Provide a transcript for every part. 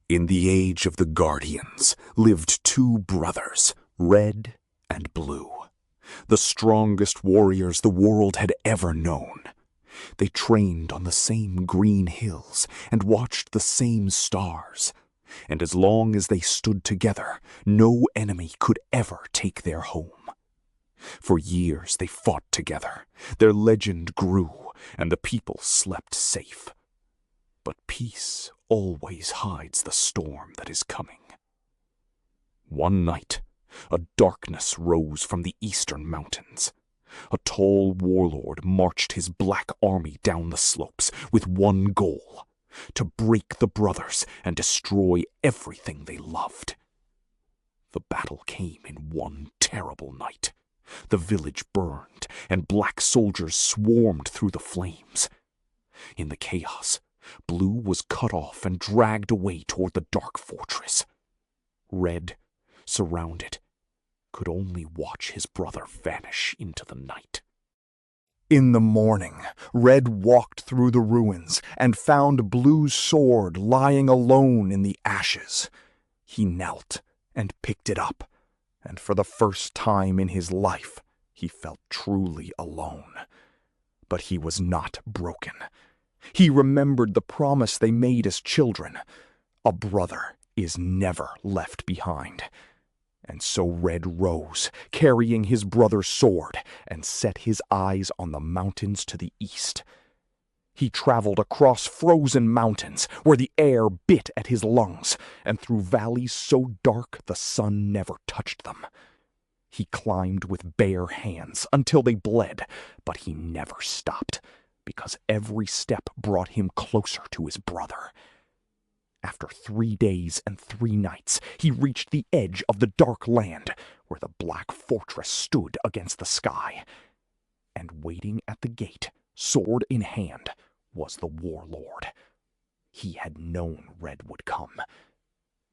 In the age of the Guardians lived two brothers, Red and Blue, the strongest warriors the world had ever known. They trained on the same green hills and watched the same stars, and as long as they stood together, no enemy could ever take their home. For years they fought together, their legend grew, and the people slept safe. But peace always hides the storm that is coming. One night, a darkness rose from the eastern mountains. A tall warlord marched his black army down the slopes with one goal: to break the brothers and destroy everything they loved. The battle came in one terrible night. The village burned, and black soldiers swarmed through the flames. In the chaos, Blue was cut off and dragged away toward the dark fortress. Red, surrounded, could only watch his brother vanish into the night. In the morning, Red walked through the ruins and found Blue's sword lying alone in the ashes. He knelt and picked it up, and for the first time in his life, he felt truly alone. But he was not broken. He remembered the promise they made as children: a brother is never left behind. And so Red rose, carrying his brother's sword, and set his eyes on the mountains to the east. He traveled across frozen mountains where the air bit at his lungs, and through valleys so dark the sun never touched them. He climbed with bare hands until they bled, but he never stopped, because every step brought him closer to his brother. After 3 days and 3 nights, he reached the edge of the dark land, where the black fortress stood against the sky. And waiting at the gate, sword in hand, was the warlord. He had known Red would come.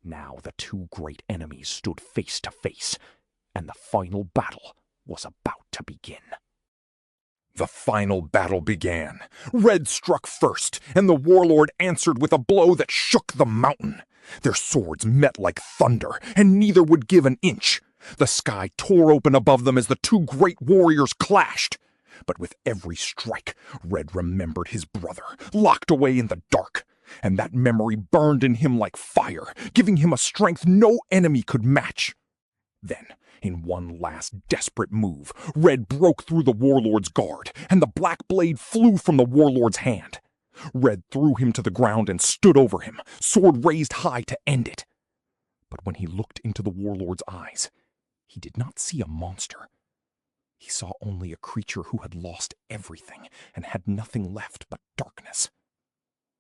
Now the two great enemies stood face to face, and the final battle was about to begin. The final battle began. Red struck first, and the warlord answered with a blow that shook the mountain. Their swords met like thunder, and neither would give an inch. The sky tore open above them as the two great warriors clashed. But with every strike, Red remembered his brother, locked away in the dark, and that memory burned in him like fire, giving him a strength no enemy could match. Then, in one last desperate move, Red broke through the warlord's guard, and the black blade flew from the warlord's hand. Red threw him to the ground and stood over him, sword raised high to end it. But when he looked into the warlord's eyes, he did not see a monster. He saw only a creature who had lost everything and had nothing left but darkness.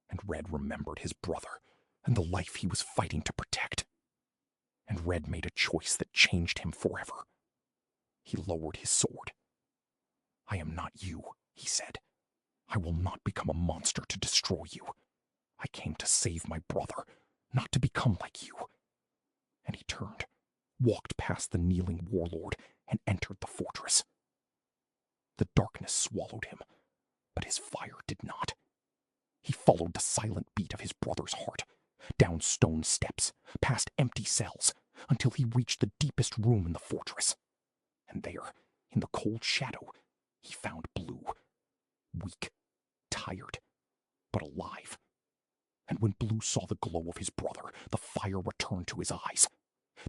And Red remembered his brother and the life he was fighting to protect. And Red made a choice that changed him forever. He lowered his sword. "I am not you," he said. "I will not become a monster to destroy you. I came to save my brother, not to become like you." And he turned, walked past the kneeling warlord, and entered the fortress. The darkness swallowed him, but his fire did not. He followed the silent beat of his brother's heart, down stone steps, past empty cells, until he reached the deepest room in the fortress. And there, in the cold shadow, he found Blue, weak, tired, but alive. And when Blue saw the glow of his brother, the fire returned to his eyes.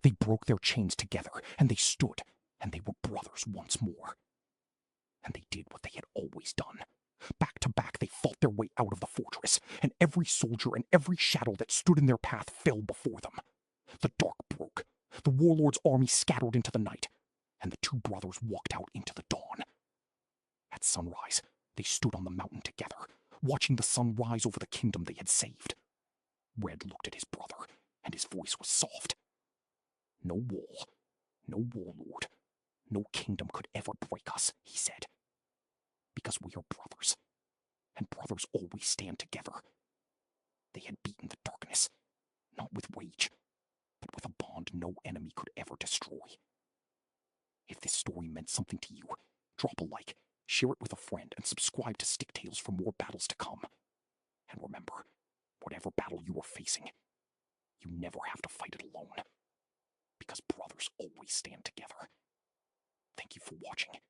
They broke their chains together, and they stood, and they were brothers once more. And they did what they had always done. Back to back, they fought their way out of the fortress, and every soldier and every shadow that stood in their path fell before them. The dark broke, the warlord's army scattered into the night, and the two brothers walked out into the dawn. At sunrise, they stood on the mountain together, watching the sun rise over the kingdom they had saved. Red looked at his brother, and his voice was soft. "No wall, no warlord, no kingdom could ever break us," he said. "Because we are brothers, and brothers always stand together." They had beaten the darkness, not with rage, but with a bond no enemy could ever destroy. If this story meant something to you, drop a like, share it with a friend, and subscribe to Sticktales for more battles to come. And remember, whatever battle you are facing, never have to fight it alone. Because brothers always stand together. Thank you for watching.